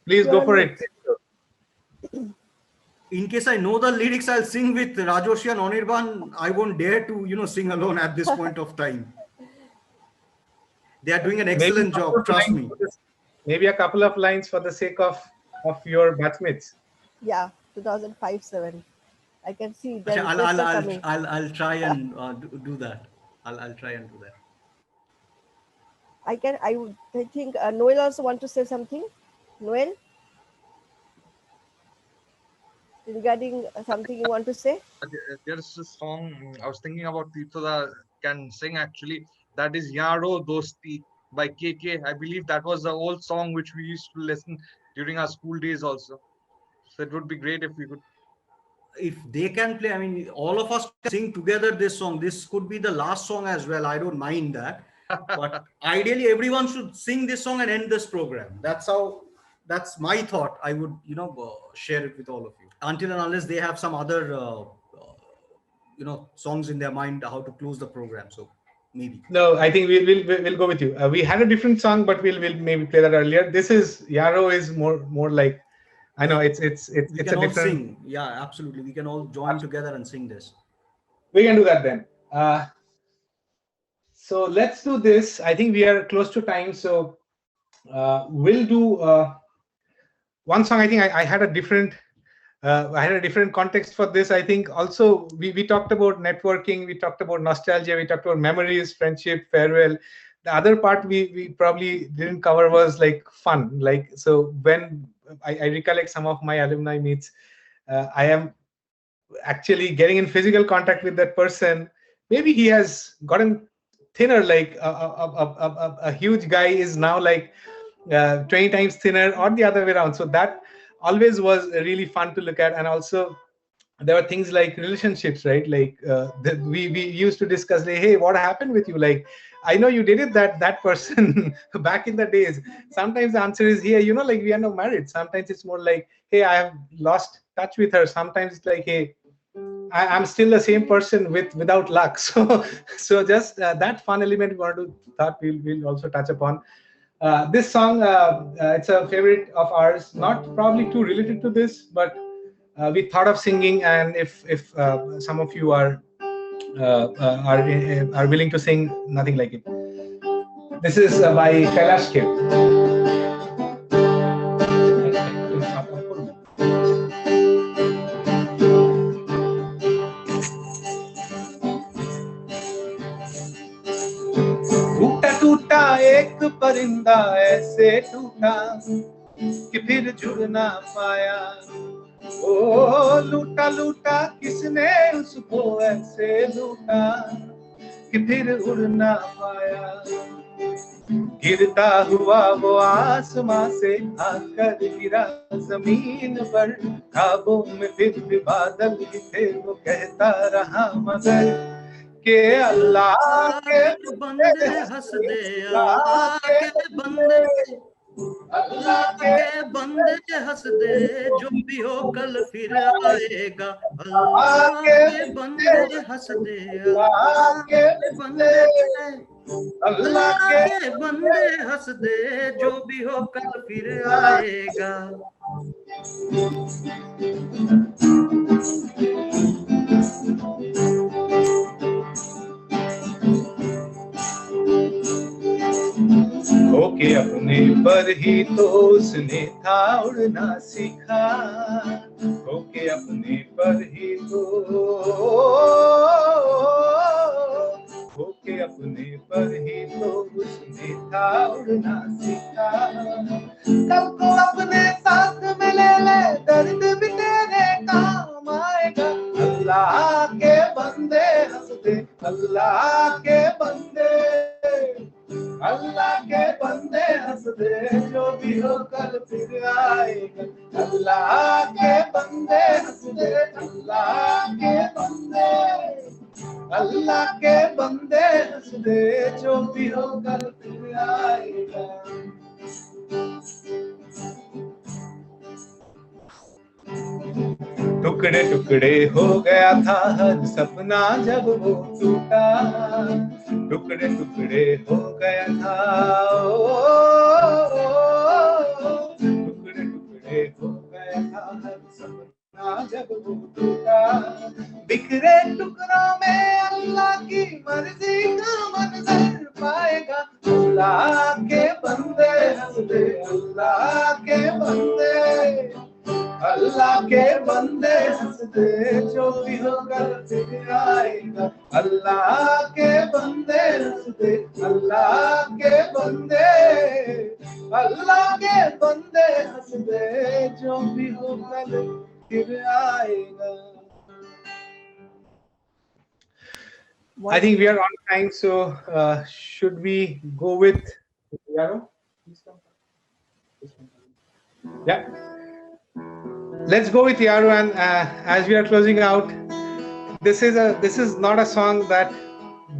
Please go for it. in case I know the lyrics, I'll sing with Rajoshi and Anirban. I won't dare to, sing alone at this point of time. They are doing an excellent Maybe a couple job, of trust lines me. for this- Maybe a couple of lines for the sake of your batchmates. Yeah, 2005-7. I can see the Acha, requests are coming. I'll try and do that. I'll try and do that. I think Noel also want to say something. Noel, regarding something you want to say? There's a song I was thinking about Tirthoda can sing actually. That is Yaro Dosti by KK. I believe that was the old song which we used to listen during our school days also. So it would be great if we could. If they can play, I mean, all of us can sing together this song. This could be the last song as well. I don't mind that. But ideally, everyone should sing this song and end this program. That's my thought. I would, share it with all of you. Until and unless they have some other, songs in their mind how to close the program. So maybe. No, I think we'll go with you. We had a different song, but we'll maybe play that earlier. This is Yaro is more like, I know it's We a can all different. sing. Yeah, absolutely. We can all join together and sing this. We can do that then. So let's do this. I think we are close to time, so we'll do one song. I think I had a different. I had a different context for this. I think also we talked about networking, we talked about nostalgia, we talked about memories, friendship, farewell. The other part we probably didn't cover was like fun. Like, so when I recollect some of my alumni meets, I am actually getting in physical contact with that person. Maybe he has gotten thinner, like a huge guy is now like 20 times thinner, or the other way around. So that always was really fun to look at. And also there were things like relationships, right? Like we used to discuss, like, hey, what happened with you? Like, I know you dated that person back in the days. Sometimes the answer is here, like, we are not married. Sometimes it's more like, hey, I have lost touch with her. Sometimes it's like, hey, I'm still the same person without luck. So just that fun element we wanted to thought we'll also touch upon. This song, it's a favorite of ours, not probably too related to this, but we thought of singing, and if some of you are willing to sing, nothing like it. This is by Kailash Kher. टूटा एक परिंदा ऐसे टूटा कि फिर जुड़ ना पाया। ओ लूटा लूटा किसने उसको ऐसे लूटा कि फिर उड़ ना पाया। गिरता हुआ वो आसमां से आकर गिरा जमीन पर, ख्वाबों में फिर भी बादल ही थे, वो कहता रहा मगर के अल्लाह के बंदे हंस दे, अल्लाह के बंदे, अल्लाह के बंदे हंस दे, जो भी हो कल फिर आएगा। अल्लाह के बंदे हंस दे, अल्लाह के बंदे, अल्लाह के बंदे हंस दे, जो भी हो कल फिर आएगा। होके अपने पर ही तो उसने था उड़ना सीखा, होके अपने पर ही तो, होके अपने पर ही तो उसने था उड़ना सीखा। कल को अपने साथ में ले ले, दर्द भी तेरे काम आएगा। अल्लाह के बंदे हंस दे, अल्लाह के बंदे, अल्लाह के बंदे हंस दे, जो भी हो कल फिर आएगा। अल्लाह के बंदे हंस दे, अल्लाह के बंदे, अल्लाह के बंदे हंस दे, जो भी हो कल फिर आएगा। टुकड़े टुकड़े हो गया था हर सपना जब वो टूटा, टुकड़े टुकड़े हो गया था, टुकड़े टुकड़े हो गया था हर सपना जब वो टूटा। बिखरे टुकड़ों में अल्लाह की मर्जी का मंजर पाएगा। अल्लाह के बंदे हंस दे, अल्लाह के बंदे, अल्लाह के बंदे हंस दे, जो भी हो कल फिर आएगा। अल्लाह के बंदे हंस दे, अल्लाह के बंदे, अल्लाह के बंदे हंस दे, जो भी हो कल फिर आएगा। I think we are on time, so should we go with Yaro? Yeah. Let's go with Yaro, and as we are closing out, this is not a song that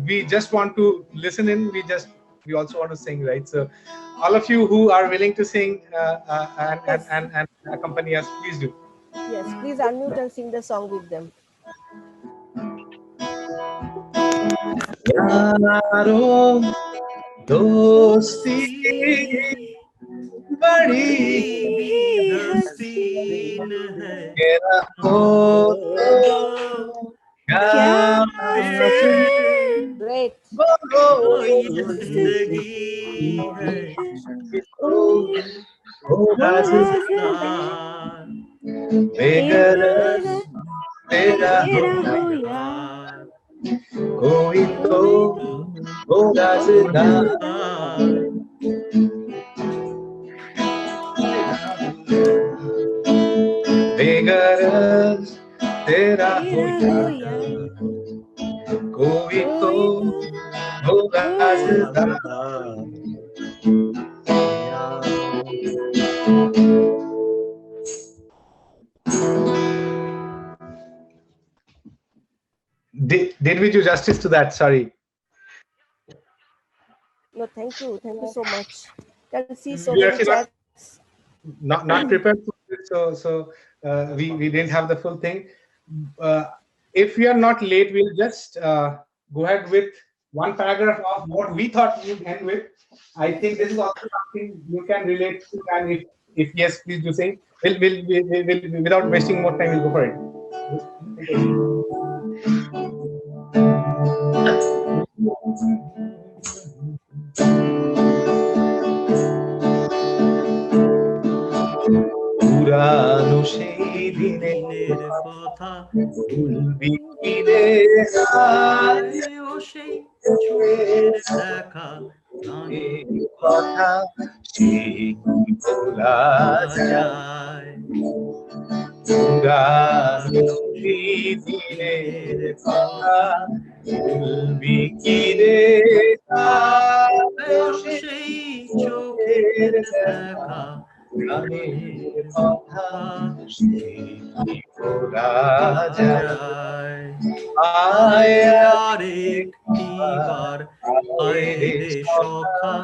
we just want to listen in. We also want to sing, right? So, all of you who are willing to sing and accompany us, please do. Yes, please unmute and sing the song with them. यारो दोस्ती बड़ी हसीन है, मेरा हो Great. कोई जिंदगी है, बेगरज तेरा हो यार, कोई तो होगा जिंदा। बेगरज तेरा हो यार, कोई तो होगा जिंदा। Did we do justice to that? Sorry. No, thank you so much. Can see so We are many chats. not prepared for this, so we didn't have the full thing. If we are not late, we'll just go ahead with one paragraph of what we thought we'd end with. I think this is also something you can relate to, and if yes, please do say. We'll without wasting more time, we'll go for it. পুরানো সেই দিনের কথা ভুলবি কি রে ও সেই চোখের দেখা এই কথা সেই কি বলা যায়। পুরানো সেই দিনের কথা ভুলবি কি রে ও সেই চোখের দেখা প্রাণের কথা সেই কি বলা যায়। আয় আরেকটিবার আয় রে সখা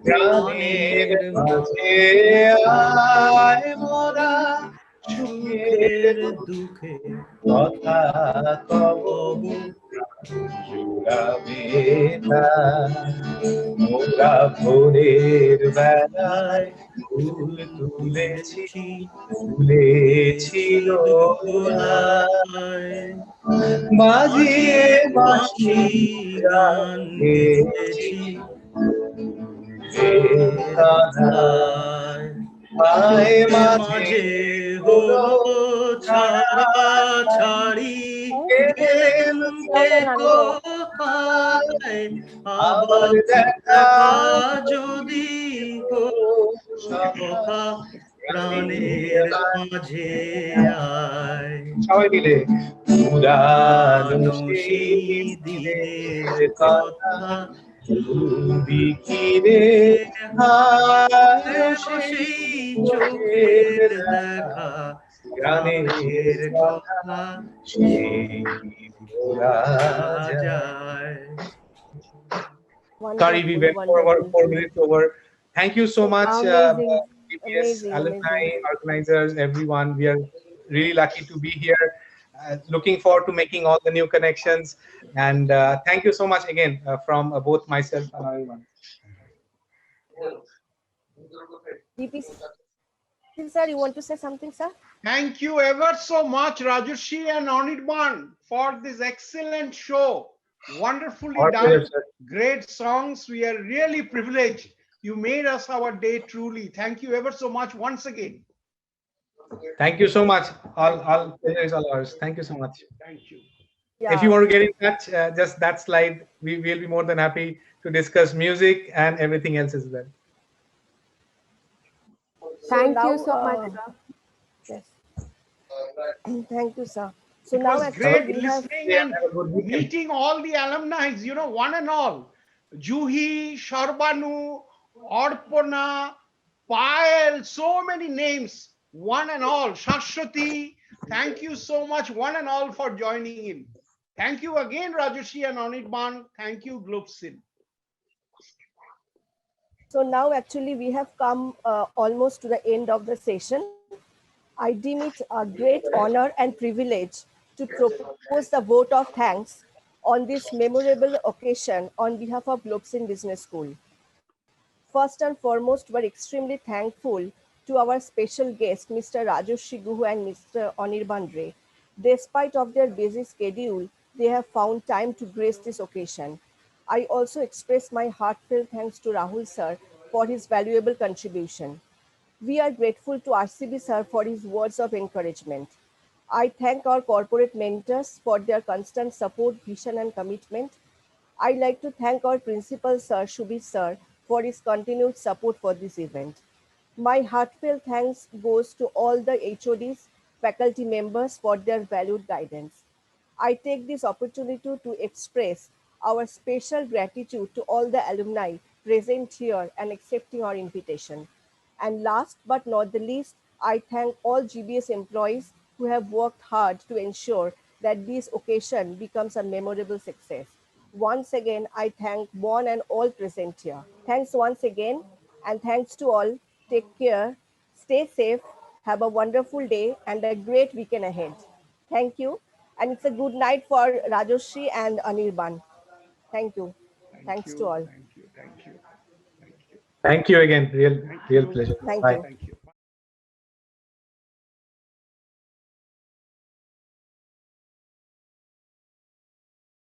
প্রাণের মাঝে আয় মোরা সুখের দুঃখে কথা কব জুড়াবে না। মোরা ভোরের বেলায় ফুল তুলেছি তুলেছিল বাজিয়ে বাঁশি গান গেয়েছি আয় মাঝে হলো ছাড়া ছাড়ি গেলেন কে কোথায় আবার দেখা যদি সখা প্রাণের মাঝে আয় সবাই মিলে পুরানো পুরানো সেই সেই দিনের দিনের কথা কথা ভুলবি কি রে হায় হাসো সেই সেই চোখের চোখের দেখা দেখা গানের গানের কথা কথা সেই ভোলা যায়। যায় Sorry, we Wonderful, went for about wonderful. 4 minutes over. Thank you so much, Amazing, PBS amazing, alumni, amazing. organizers, everyone. We are really lucky to be here. Looking forward to making all the new connections. And thank you so much again from both myself and everyone. DP sir, you want to say something, sir? Thank you ever so much, Rajushi and Anirban, for this excellent show. Wonderfully Our pleasure, done. sir. Great songs. We are really privileged. You made us our day truly. Thank you ever so much once again. Thank you so much. All pleasure is all ours. Thank you so much. Thank you. If you want to get in touch, just that slide. We will be more than happy to discuss music and everything else as well. Thank you so much, sir. Yes. Thank you, sir. So It now was actually great we have listening Yeah, and have a good weekend. meeting all the alumni, one and all. Juhi, Sharbanu, Orpona, Payal, so many names, one and all. Shashwati, thank you so much, one and all, for joining in. Thank you again, Rajushi and Anirban. Thank you, Globsin. So now actually we have come almost to the end of the session. I deem it a great honor and privilege to propose the vote of thanks on this memorable occasion on behalf of Globsin Business School. First and foremost, we're extremely thankful to our special guests, Mr. Rajoshi Guhu and Mr. Anirban Ray. Despite of their busy schedule, they have found time to grace this occasion. I also express my heartfelt thanks to Rahul sir for his valuable contribution. We are grateful to RCB sir for his words of encouragement. I thank our corporate mentors for their constant support, vision, and commitment. I'd like to thank our principal, Sir Shubi Sir, for his continued support for this event. My heartfelt thanks goes to all the HODs, faculty members for their valued guidance. I take this opportunity to express our special gratitude to all the alumni present here and accepting our invitation. And last but not the least, I thank all GBS employees who have worked hard to ensure that this occasion becomes a memorable success. Once again, I thank one and all present here. Thanks once again, and thanks to all. Take care, stay safe, have a wonderful day, and a great weekend ahead. Thank you. And it's a good night for Rajoshi and Anirban. Thank you. Thanks to all. Thank you. Thank you. Thank you. Thank you again. Real pleasure. Thank Bye. you. Thank you.